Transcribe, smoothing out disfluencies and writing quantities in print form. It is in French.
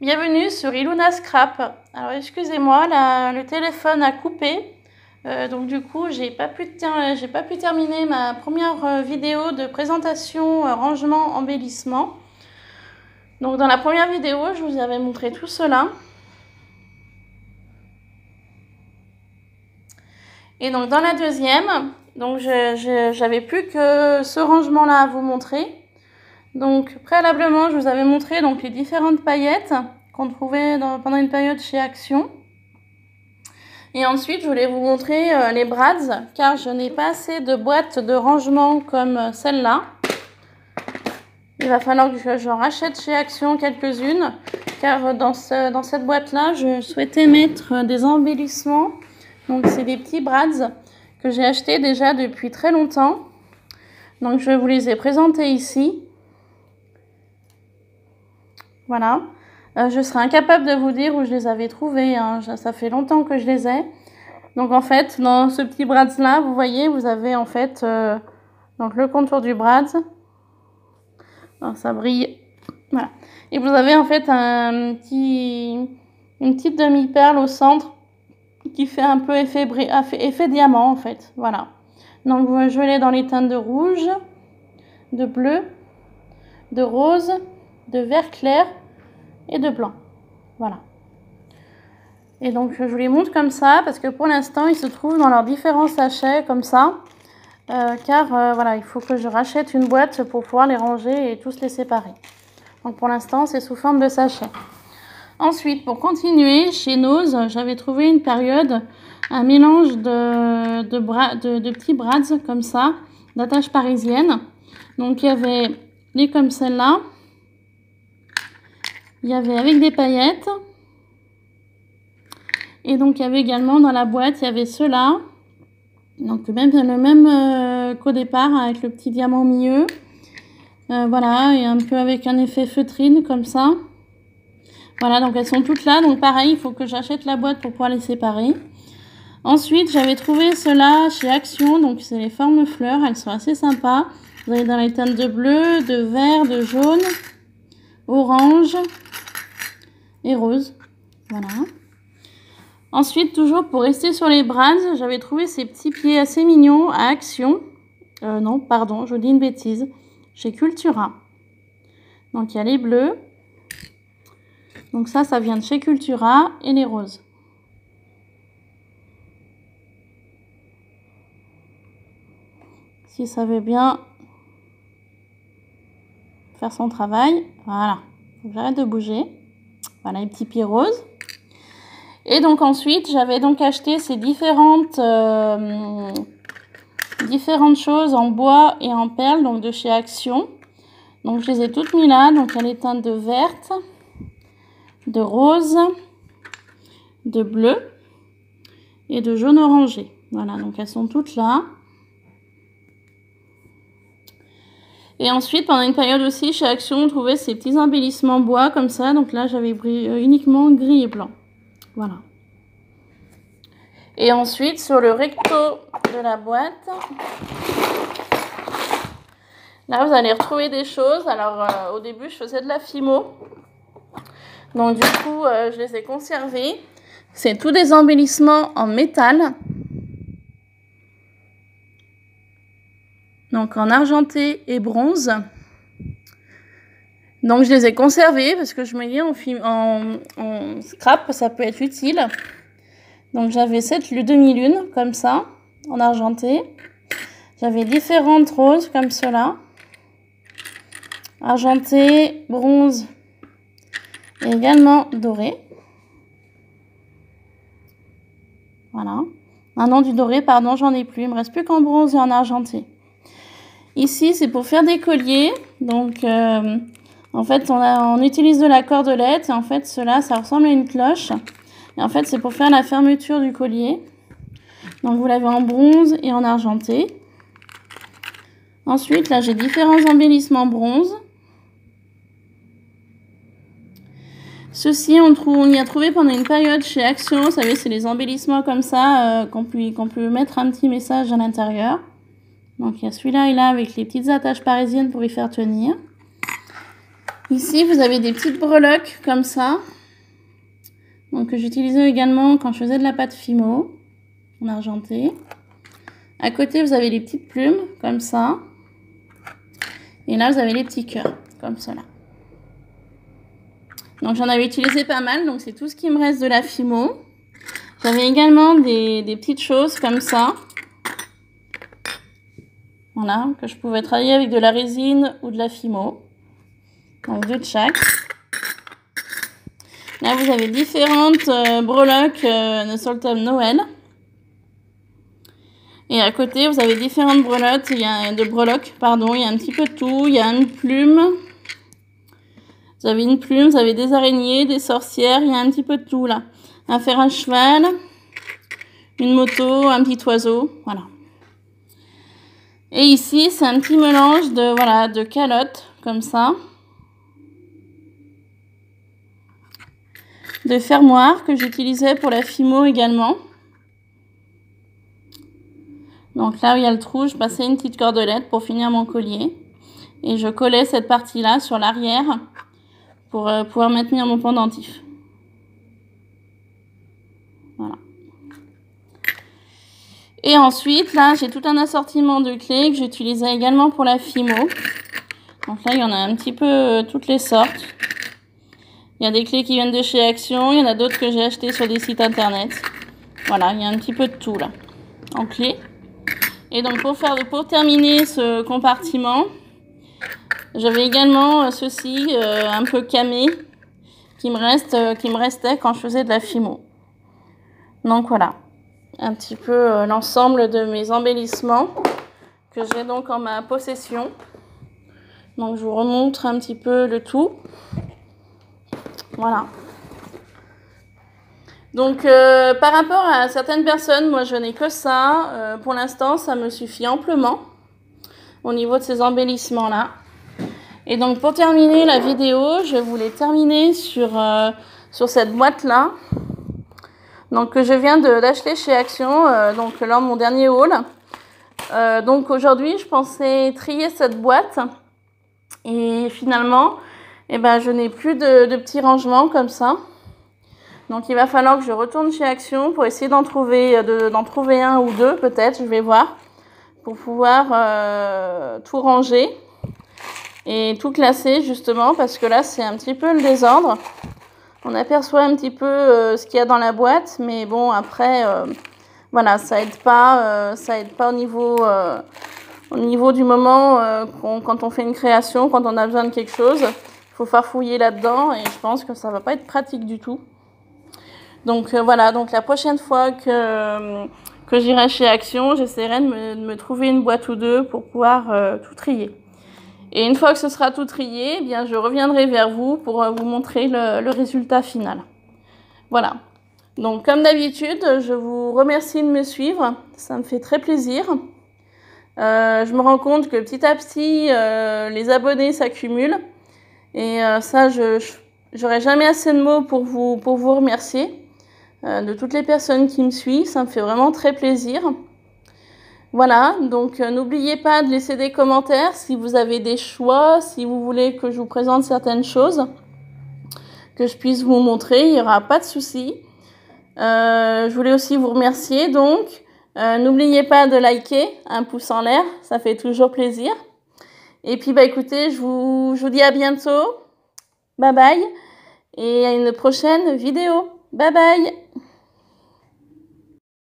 Bienvenue sur Iluna Scrap. Alors excusez-moi, le téléphone a coupé. Donc du coup, j'ai pas pu terminer ma première vidéo de présentation rangement embellissement. Donc dans la première vidéo, je vous avais montré tout cela. Et donc dans la deuxième, donc j'avais plus que ce rangement là à vous montrer. Donc préalablement, je vous avais montré donc les différentes paillettes qu'on trouvait pendant une période chez Action. Et ensuite, je voulais vous montrer les brads, car je n'ai pas assez de boîtes de rangement comme celle-là. Il va falloir que je rachète chez Action quelques-unes, car dans cette boîte-là, je souhaitais mettre des embellissements. Donc c'est des petits brads que j'ai achetés déjà depuis très longtemps. Donc je vous les ai présentés ici. Voilà. Je serais incapable de vous dire où je les avais trouvés, hein. Ça fait longtemps que je les ai. Donc en fait, dans ce petit brads là, vous voyez, vous avez en fait donc le contour du brads. Alors, ça brille. Voilà. Et vous avez en fait une petite demi-perle au centre qui fait un peu effet diamant en fait. Voilà. Donc je l'ai dans les teintes de rouge, de bleu, de rose, de vert clair et de blanc. Voilà. Et donc je vous les montre comme ça parce que pour l'instant ils se trouvent dans leurs différents sachets comme ça. Voilà, il faut que je rachète une boîte pour pouvoir les ranger et tous les séparer. Donc pour l'instant c'est sous forme de sachet. Ensuite, pour continuer, chez Nose, j'avais trouvé une période un mélange de petits brads comme ça, d'attache parisienne. Donc il y avait les comme celle-là. Il y avait avec des paillettes. Et donc, il y avait également dans la boîte, il y avait ceux-là. Donc, le même qu'au départ, avec le petit diamant au milieu. Voilà, et un peu avec un effet feutrine, comme ça. Voilà, donc elles sont toutes là. Donc, pareil, il faut que j'achète la boîte pour pouvoir les séparer. Ensuite, j'avais trouvé ceux-là chez Action. Donc, c'est les formes fleurs. Elles sont assez sympas. Vous avez dans les teintes de bleu, de vert, de jaune, orange et rose. Voilà. Ensuite, toujours pour rester sur les brads, j'avais trouvé ces petits pieds assez mignons à Action. Non, pardon, je dis une bêtise. Chez Cultura. Donc, il y a les bleus. Donc ça vient de chez Cultura et les roses. Si ça veut bien faire son travail. Voilà. J'arrête de bouger. Voilà, les petits pieds roses. Et donc ensuite, j'avais donc acheté ces différentes choses en bois et en perles, donc de chez Action. Donc je les ai toutes mis là. Donc il y a les teintes de verte, de rose, de bleu et de jaune orangé. Voilà, donc elles sont toutes là. Et ensuite, pendant une période aussi, chez Action, on trouvait ces petits embellissements bois comme ça. Donc là, j'avais uniquement gris et blanc. Voilà. Et ensuite, sur le recto de la boîte, là, vous allez retrouver des choses. Alors, au début, je faisais de la fimo. Donc, du coup, je les ai conservés. C'est tous des embellissements en métal. Donc, en argenté et bronze. Donc, je les ai conservés parce que je me dis en scrap, ça peut être utile. Donc, j'avais cette demi-lune, comme ça, en argenté. J'avais différentes roses, comme cela. Argenté, bronze et également doré. Voilà. Ah non, du doré, pardon, j'en ai plus. Il me reste plus qu'en bronze et en argenté. Ici, c'est pour faire des colliers. Donc, en fait, on utilise de la cordelette. Et en fait, cela, ça ressemble à une cloche. Et en fait, c'est pour faire la fermeture du collier. Donc, vous l'avez en bronze et en argenté. Ensuite, là, j'ai différents embellissements bronze. Ceci, on y a trouvé pendant une période chez Action. Vous savez, c'est les embellissements comme ça qu'on peut mettre un petit message à l'intérieur. Donc, il y a celui-là et là avec les petites attaches parisiennes pour y faire tenir. Ici, vous avez des petites breloques comme ça. Donc, que j'utilisais également quand je faisais de la pâte Fimo en argenté. À côté, vous avez les petites plumes comme ça. Et là, vous avez les petits cœurs comme cela. Donc, j'en avais utilisé pas mal. Donc, c'est tout ce qui me reste de la Fimo. J'avais également des petites choses comme ça. Voilà, que je pouvais travailler avec de la résine ou de la Fimo. Donc, deux de chaque. Là, vous avez différentes breloques de Sultan Noël. Et à côté, vous avez différentes breloques. Il y a un petit peu de tout. Il y a une plume. Vous avez une plume, vous avez des araignées, des sorcières. Il y a un petit peu de tout là. Un fer à cheval, une moto, un petit oiseau. Voilà. Et ici, c'est un petit mélange de calottes, comme ça. De fermoirs que j'utilisais pour la Fimo également. Donc là où il y a le trou, je passais une petite cordelette pour finir mon collier. Et je collais cette partie-là sur l'arrière pour pouvoir maintenir mon pendentif. Voilà. Et ensuite, là, j'ai tout un assortiment de clés que j'utilisais également pour la Fimo. Donc là, il y en a un petit peu toutes les sortes. Il y a des clés qui viennent de chez Action, il y en a d'autres que j'ai achetées sur des sites internet. Voilà, il y a un petit peu de tout là, en clés. Et donc pour terminer ce compartiment, j'avais également ceci un peu camé qui me restait quand je faisais de la Fimo. Donc voilà, un petit peu l'ensemble de mes embellissements que j'ai donc en ma possession. Donc je vous remontre un petit peu le tout. Voilà. Donc, par rapport à certaines personnes, moi, je n'ai que ça. Pour l'instant, ça me suffit amplement au niveau de ces embellissements-là. Et donc, pour terminer la vidéo, je voulais terminer sur cette boîte-là. Donc, que je viens d'acheter chez Action, donc lors de mon dernier haul. Donc, aujourd'hui, je pensais trier cette boîte. Et finalement, eh ben, je n'ai plus de petits rangements comme ça. Donc, il va falloir que je retourne chez Action pour essayer d'en trouver un ou deux, peut-être, je vais voir, pour pouvoir tout ranger et tout classer, justement, parce que là, c'est un petit peu le désordre. On aperçoit un petit peu ce qu'il y a dans la boîte, mais bon, après, voilà, ça aide pas au niveau du moment quand on fait une création, quand on a besoin de quelque chose. Il faut farfouiller là-dedans et je pense que ça va pas être pratique du tout. Donc voilà, donc la prochaine fois que j'irai chez Action, j'essaierai de me trouver une boîte ou deux pour pouvoir tout trier. Et une fois que ce sera tout trié, eh bien je reviendrai vers vous pour vous montrer le résultat final. Voilà. Donc comme d'habitude, je vous remercie de me suivre, ça me fait très plaisir. Je me rends compte que petit à petit, les abonnés s'accumulent. Et ça, j'aurai jamais assez de mots pour vous remercier. De toutes les personnes qui me suivent, ça me fait vraiment très plaisir. Voilà, donc n'oubliez pas de laisser des commentaires si vous avez des choix, si vous voulez que je vous présente certaines choses, que je puisse vous montrer, il n'y aura pas de souci. Je voulais aussi vous remercier, donc n'oubliez pas de liker, un pouce en l'air, ça fait toujours plaisir. Et puis bah écoutez, je vous dis à bientôt, bye bye, et à une prochaine vidéo, bye bye.